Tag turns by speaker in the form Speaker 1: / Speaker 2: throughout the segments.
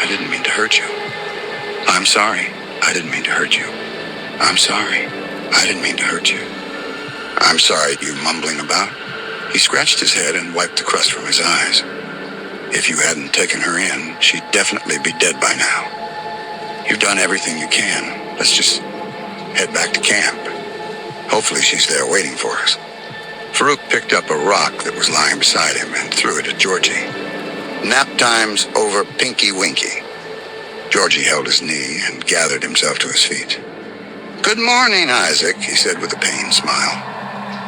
Speaker 1: I didn't mean to hurt you. I'm sorry. I didn't mean to hurt you. I'm sorry. I didn't mean to hurt you. I'm sorry, you mumbling about? He scratched his head and wiped the crust from his eyes. If you hadn't taken her in, she'd definitely be dead by now. You've done everything you can. Let's just head back to camp. Hopefully she's there waiting for us. Farouk picked up a rock that was lying beside him and threw it at Georgie. Nap time's over, Pinky Winky. Georgie held his knee and gathered himself to his feet. Good morning, Isaac, he said with a pained smile.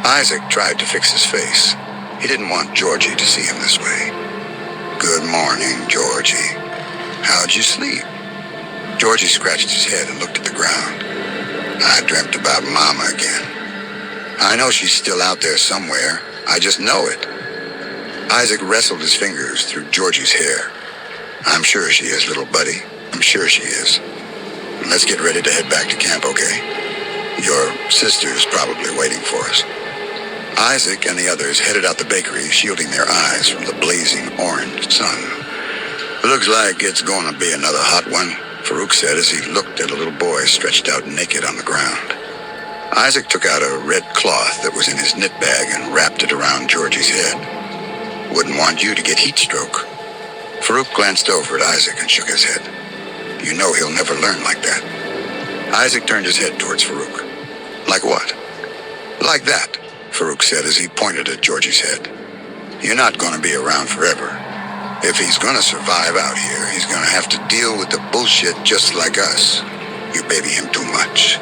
Speaker 1: Isaac tried to fix his face. He didn't want Georgie to see him this way. Good morning, Georgie. How'd you sleep? Georgie scratched his head and looked at the ground. I dreamt about Mama again. I know she's still out there somewhere. I just know it. Isaac wrestled his fingers through Georgie's hair. I'm sure she is, little buddy. I'm sure she is. Let's get ready to head back to camp, okay? Your sister's probably waiting for us. Isaac and the others headed out the bakery, shielding their eyes from the blazing orange sun. Looks like it's going to be another hot one, Farouk said as he looked at a little boy stretched out naked on the ground. Isaac took out a red cloth that was in his knit bag and wrapped it around Georgie's head. Wouldn't want you to get heat stroke. Farouk glanced over at Isaac and shook his head. You know he'll never learn like that. Isaac turned his head towards Farouk. Like what? Like that, Farouk said as he pointed at Georgie's head. You're not going to be around forever. If he's going to survive out here, he's going to have to deal with the bullshit just like us. You baby him too much.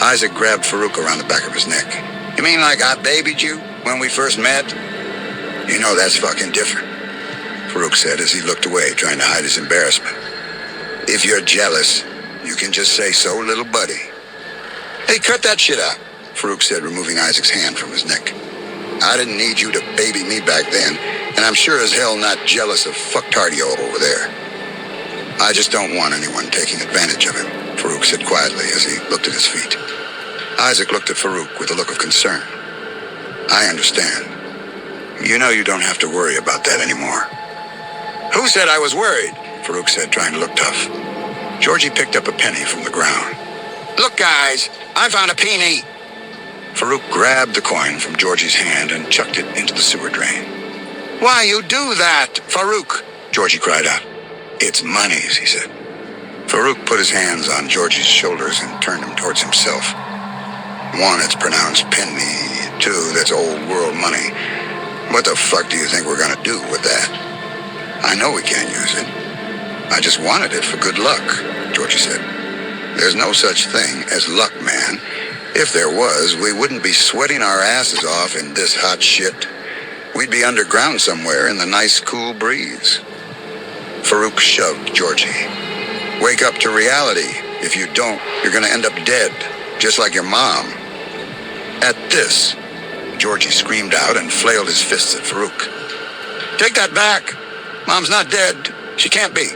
Speaker 1: Isaac grabbed Farouk around the back of his neck. You mean like I babied you when we first met? You know that's fucking different, Farouk said as he looked away, trying to hide his embarrassment. If you're jealous, you can just say so, little buddy. Hey, cut that shit out, Farouk said, removing Isaac's hand from his neck. I didn't need you to baby me back then, and I'm sure as hell not jealous of fucktardio over there. I just don't want anyone taking advantage of him, Farouk said quietly as he looked at his feet. Isaac looked at Farouk with a look of concern. I understand. You know you don't have to worry about that anymore. Who said I was worried? Farouk said, trying to look tough. Georgie picked up a penny from the ground. Look, guys, I found a peony. Farouk grabbed the coin from Georgie's hand and chucked it into the sewer drain. Why you do that, Farouk? Georgie cried out. It's monies, he said. Farouk put his hands on Georgie's shoulders and turned him towards himself. One, it's pronounced penny. Two, that's old world money. What the fuck do you think we're gonna do with that? I know we can't use it. I just wanted it for good luck, Georgie said. There's no such thing as luck, man. If there was, we wouldn't be sweating our asses off in this hot shit. We'd be underground somewhere in the nice cool breeze. Farouk shoved Georgie. Wake up to reality. If you don't, you're gonna end up dead, just like your mom. At this, Georgie screamed out and flailed his fists at Farouk. Take that back! Mom's not dead. She can't be.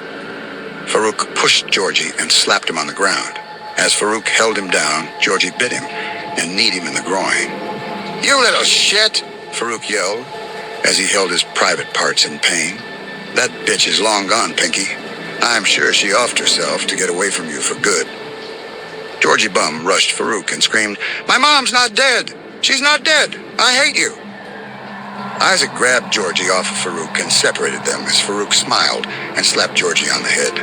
Speaker 1: Farouk pushed Georgie and slapped him on the ground. As Farouk held him down, Georgie bit him and kneed him in the groin. You little shit, Farouk yelled as he held his private parts in pain. That bitch is long gone, Pinky. I'm sure she offed herself to get away from you for good. Georgie Bum rushed Farouk and screamed, My mom's not dead! She's not dead! I hate you! Isaac grabbed Georgie off of Farouk and separated them as Farouk smiled and slapped Georgie on the head.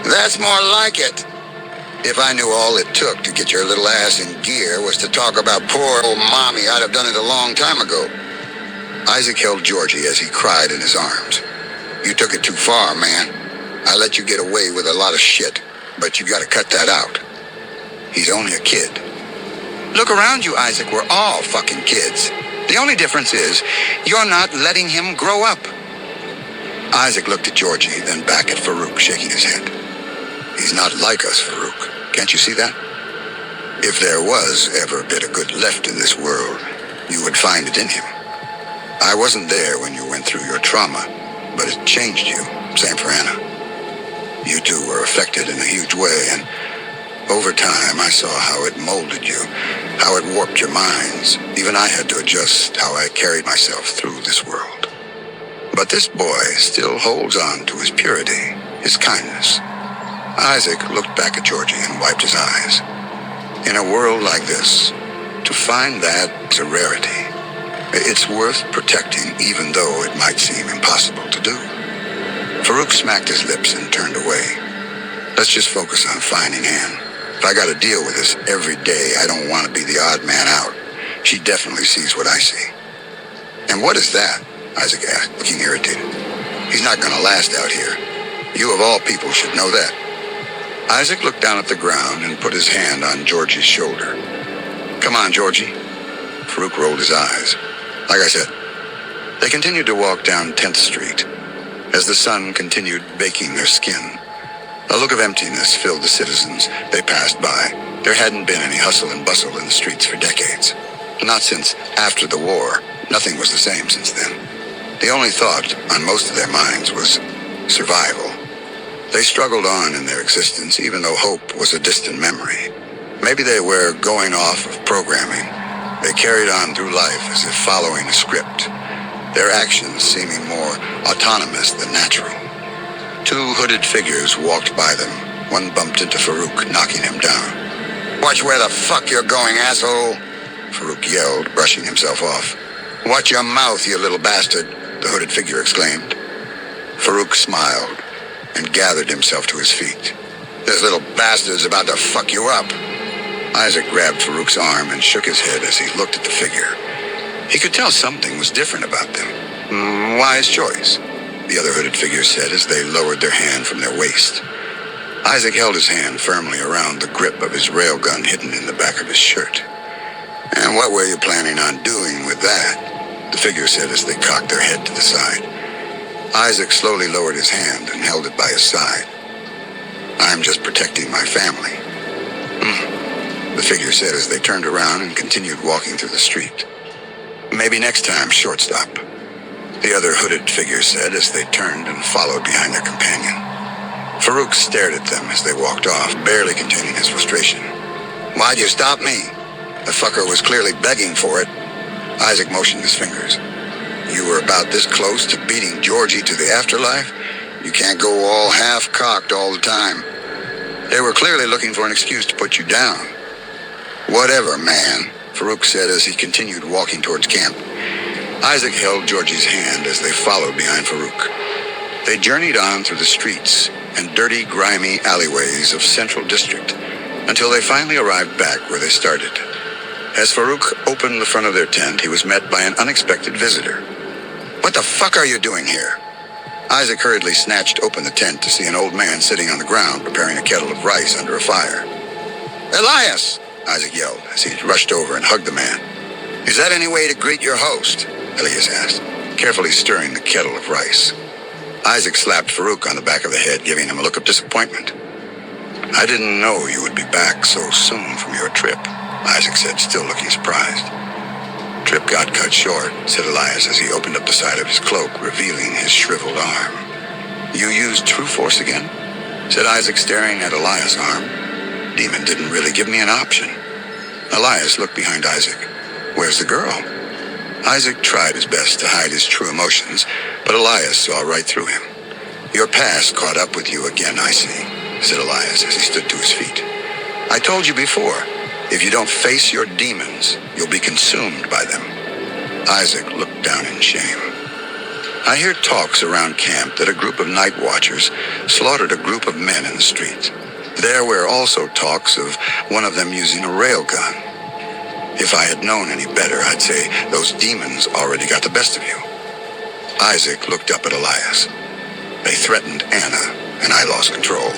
Speaker 1: That's more like it. If I knew all it took to get your little ass in gear was to talk about poor old mommy, I'd have done it a long time ago. Isaac held Georgie as he cried in his arms. You took it too far, man. I let you get away with a lot of shit, but you gotta cut that out. He's only a kid. Look around you, Isaac. We're all fucking kids. The only difference is, you're not letting him grow up. Isaac looked at Georgie, then back at Farouk, shaking his head. He's not like us, Farouk. Can't you see that? If there was ever a bit of good left in this world, you would find it in him. I wasn't there when you went through your trauma, but it changed you. Same for Anna. You two were affected in a huge way, and over time I saw how it molded you, how it warped your minds. Even I had to adjust how I carried myself through this world. But this boy still holds on to his purity. his kindness. Isaac looked back at Georgie and wiped his eyes. In a world like this, to find that's a rarity. It's worth protecting even though it might seem impossible to do. Farouk smacked his lips and turned away. Let's just focus on finding Anne. If I gotta deal with this every day, I don't want to be the odd man out. She definitely sees what I see. And what is that? Isaac asked, looking irritated. He's not gonna last out here. You of all people should know that. Isaac looked down at the ground and put his hand on Georgie's shoulder. Come on, Georgie. Farouk rolled his eyes. Like I said, they continued to walk down 10th Street. As the sun continued baking their skin, a look of emptiness filled the citizens they passed by. There hadn't been any hustle and bustle in the streets for decades. Not since after the war. Nothing was the same since then. The only thought on most of their minds was survival. They struggled on in their existence, even though hope was a distant memory. Maybe they were going off of programming. They carried on through life as if following a script, their actions seeming more autonomous than natural. Two hooded figures walked by them. One bumped into Farouk, knocking him down. Watch where the fuck you're going, asshole! Farouk yelled, brushing himself off. Watch your mouth, you little bastard, the hooded figure exclaimed. Farouk smiled and gathered himself to his feet. This little bastard's about to fuck you up. Isaac grabbed Farouk's arm and shook his head as he looked at the figure. He could tell something was different about them. Wise choice, the other hooded figure said as they lowered their hand from their waist. Isaac held his hand firmly around the grip of his railgun hidden in the back of his shirt. And what were you planning on doing with that? The figure said as they cocked their head to the side. Isaac slowly lowered his hand and held it by his side. I'm just protecting my family. The figure said as they turned around and continued walking through the street. Maybe next time, shortstop, the other hooded figure said as they turned and followed behind their companion. Farouk stared at them as they walked off, barely containing his frustration. Why'd you stop me? The fucker was clearly begging for it. Isaac motioned his fingers. You were about this close to beating Georgie to the afterlife? You can't go all half-cocked all the time. They were clearly looking for an excuse to put you down. Whatever, man, Farouk said as he continued walking towards camp. Isaac held Georgie's hand as they followed behind Farouk. They journeyed on through the streets and dirty, grimy alleyways of Central District until they finally arrived back where they started. As Farouk opened the front of their tent, he was met by an unexpected visitor. What the fuck are you doing here? Isaac hurriedly snatched open the tent to see an old man sitting on the ground preparing a kettle of rice under a fire. Elias! Isaac yelled as he rushed over and hugged the man. Is that any way to greet your host? Elias asked, carefully stirring the kettle of rice. Isaac slapped Farouk on the back of the head, giving him a look of disappointment. I didn't know you would be back so soon from your trip, Isaac said, still looking surprised. Trip got cut short, said Elias as he opened up the side of his cloak, revealing his shriveled arm. You used true force again? Said Isaac, staring at Elias' arm. Demon didn't really give me an option. Elias looked behind Isaac. Where's the girl? Isaac tried his best to hide his true emotions, but Elias saw right through him. Your past caught up with you again, I see, said Elias as he stood to his feet. I told you before, if you don't face your demons, you'll be consumed by them. Isaac looked down in shame. I hear talks around camp that a group of night watchers slaughtered a group of men in the street. There were also talks of one of them using a railgun. If I had known any better, I'd say those demons already got the best of you. Isaac looked up at Elias. They threatened Anna, and I lost control.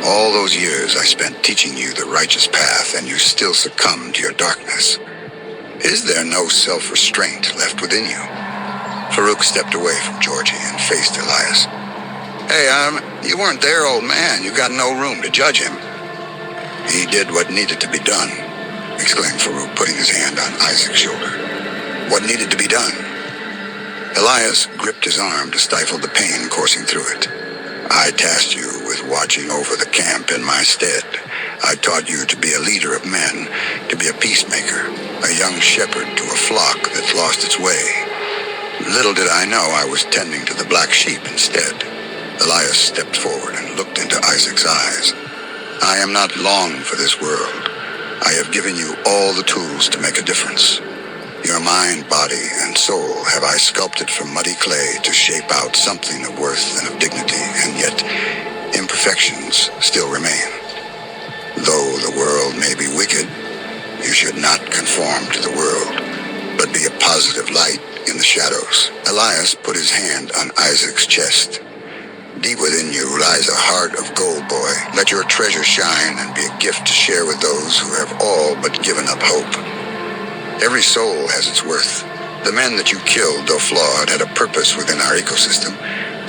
Speaker 1: All those years I spent teaching you the righteous path, and you still succumbed to your darkness. Is there no self-restraint left within you? Farouk stepped away from Georgie and faced Elias. Hey, you weren't there, old man. You got no room to judge him. He did what needed to be done, exclaimed Farouk, putting his hand on Isaac's shoulder. What needed to be done? Elias gripped his arm to stifle the pain coursing through it. I tasked you with watching over the camp in my stead. I taught you to be a leader of men, to be a peacemaker, a young shepherd to a flock that's lost its way. Little did I know I was tending to the black sheep instead. Elias stepped forward and looked into Isaac's eyes. I am not long for this world. I have given you all the tools to make a difference. Your mind, body, and soul have I sculpted from muddy clay to shape out something of worth and of dignity, and yet imperfections still remain. Though the world may be wicked, you should not conform to the world, but be a positive light in the shadows. Elias put his hand on Isaac's chest. Deep within you lies a heart of gold, boy. Let your treasure shine and be a gift to share with those who have all but given up hope. Every soul has its worth. The men that you killed, though flawed, had a purpose within our ecosystem.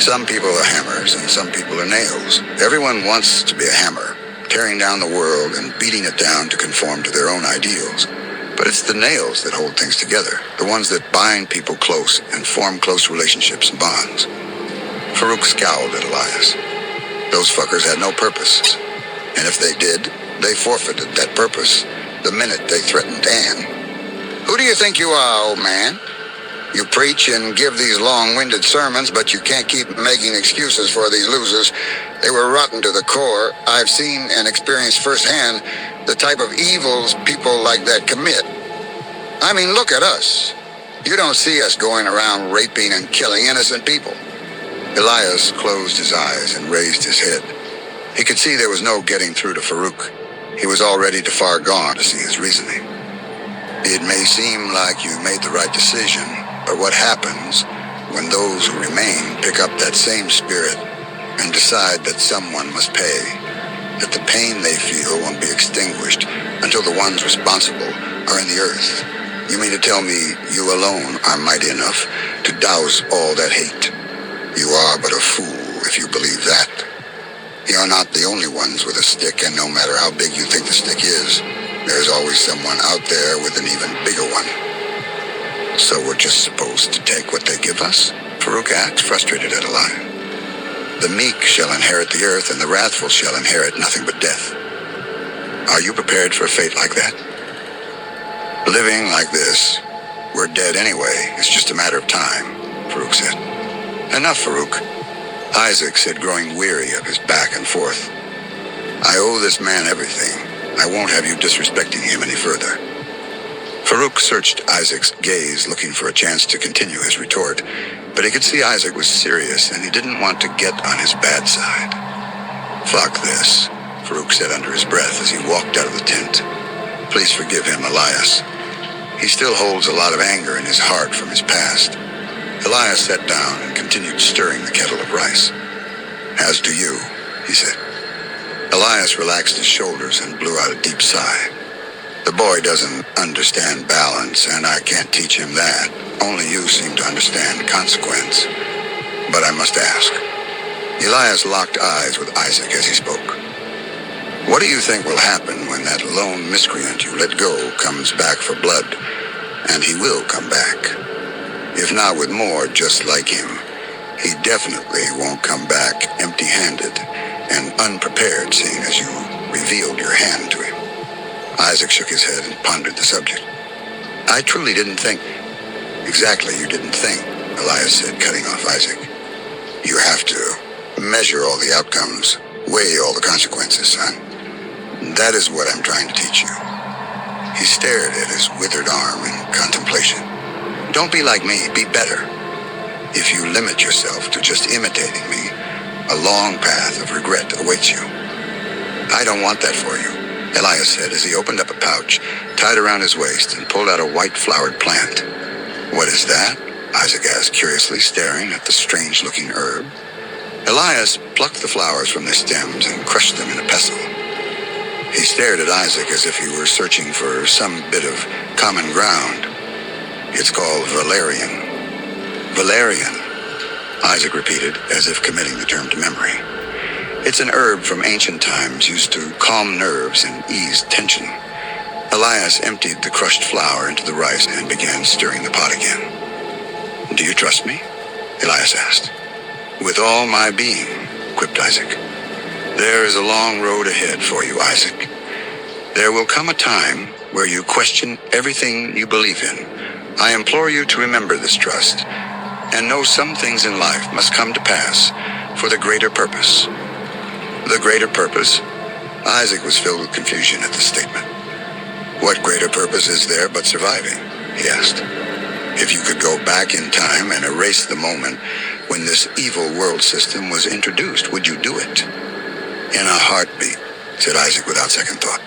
Speaker 1: Some people are hammers and some people are nails. Everyone wants to be a hammer, tearing down the world and beating it down to conform to their own ideals. But it's the nails that hold things together, the ones that bind people close and form close relationships and bonds. Farouk scowled at Elias. Those fuckers had no purpose. And if they did, they forfeited that purpose the minute they threatened Anne. Who do you think you are, old man? You preach and give these long-winded sermons, but you can't keep making excuses for these losers. They were rotten to the core. I've seen and experienced firsthand the type of evils people like that commit. I mean, look at us. You don't see us going around raping and killing innocent people. Elias closed his eyes and raised his head. He could see there was no getting through to Farouk. He was already too far gone to see his reasoning. It may seem like you made the right decision, but what happens when those who remain pick up that same spirit and decide that someone must pay, that the pain they feel won't be extinguished until the ones responsible are in the earth? You mean to tell me you alone are mighty enough to douse all that hate? You are but a fool if you believe that. You're not the only ones with a stick, and no matter how big you think the stick is, there's always someone out there with an even bigger one. So we're just supposed to take what they give us? Farouk asked, frustrated at Elias. The meek shall inherit the earth, and the wrathful shall inherit nothing but death. Are you prepared for a fate like that? Living like this, we're dead anyway. It's just a matter of time, Farouk said. Enough, Farouk. Isaac said, growing weary of his back and forth. I owe this man everything. I won't have you disrespecting him any further. Farouk searched Isaac's gaze, looking for a chance to continue his retort, but he could see Isaac was serious, and he didn't want to get on his bad side. Fuck this, Farouk said under his breath as he walked out of the tent. Please forgive him, Elias. He still holds a lot of anger in his heart from his past. Elias sat down and continued stirring the kettle of rice. As do you, he said. Elias relaxed his shoulders and blew out a deep sigh. The boy doesn't understand balance, and I can't teach him that. Only you seem to understand consequence. But I must ask. Elias locked eyes with Isaac as he spoke. What do you think will happen when that lone miscreant you let go comes back for blood? And he will come back. If not with more just like him, he definitely won't come back empty-handed and unprepared, seeing as you revealed your hand to him. Isaac shook his head and pondered the subject. I truly didn't think. Exactly, you didn't think, Elias said, cutting off Isaac. You have to measure all the outcomes, weigh all the consequences, son. That is what I'm trying to teach you. He stared at his withered arm in contemplation. Don't be like me, be better. If you limit yourself to just imitating me, a long path of regret awaits you. I don't want that for you, Elias said as he opened up a pouch, tied around his waist, and pulled out a white-flowered plant. What is that? Isaac asked curiously, staring at the strange-looking herb. Elias plucked the flowers from their stems and crushed them in a pestle. He stared at Isaac as if he were searching for some bit of common ground. It's called valerian. Valerian, Isaac repeated, as if committing the term to memory. It's an herb from ancient times used to calm nerves and ease tension. Elias emptied the crushed flour into the rice and began stirring the pot again. Do you trust me? Elias asked. With all my being, quipped Isaac. There is a long road ahead for you, Isaac. There will come a time where you question everything you believe in. I implore you to remember this trust, and know some things in life must come to pass for the greater purpose. The greater purpose? Isaac was filled with confusion at the statement. What greater purpose is there but surviving? He asked. If you could go back in time and erase the moment when this evil world system was introduced, would you do it? In a heartbeat, said Isaac without second thought.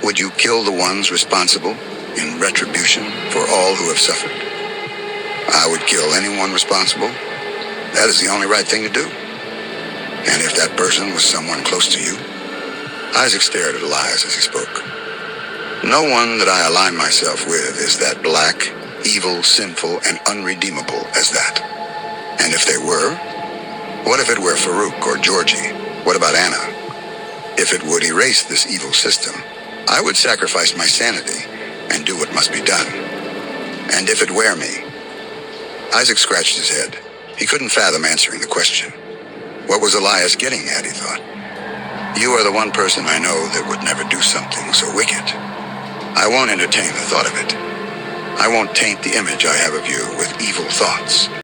Speaker 1: Would you kill the ones responsible in retribution for all who have suffered? I would kill anyone responsible. That is the only right thing to do. And if that person was someone close to you? Isaac stared at Elias as he spoke. No one that I align myself with is that black, evil, sinful, and unredeemable as that. And if they were? What if it were Farouk or Georgie? What about Anna? If it would erase this evil system, I would sacrifice my sanity and do what must be done. And if it were me? Isaac scratched his head. He couldn't fathom answering the question. What was Elias getting at, he thought. You are the one person I know that would never do something so wicked. I won't entertain the thought of it. I won't taint the image I have of you with evil thoughts.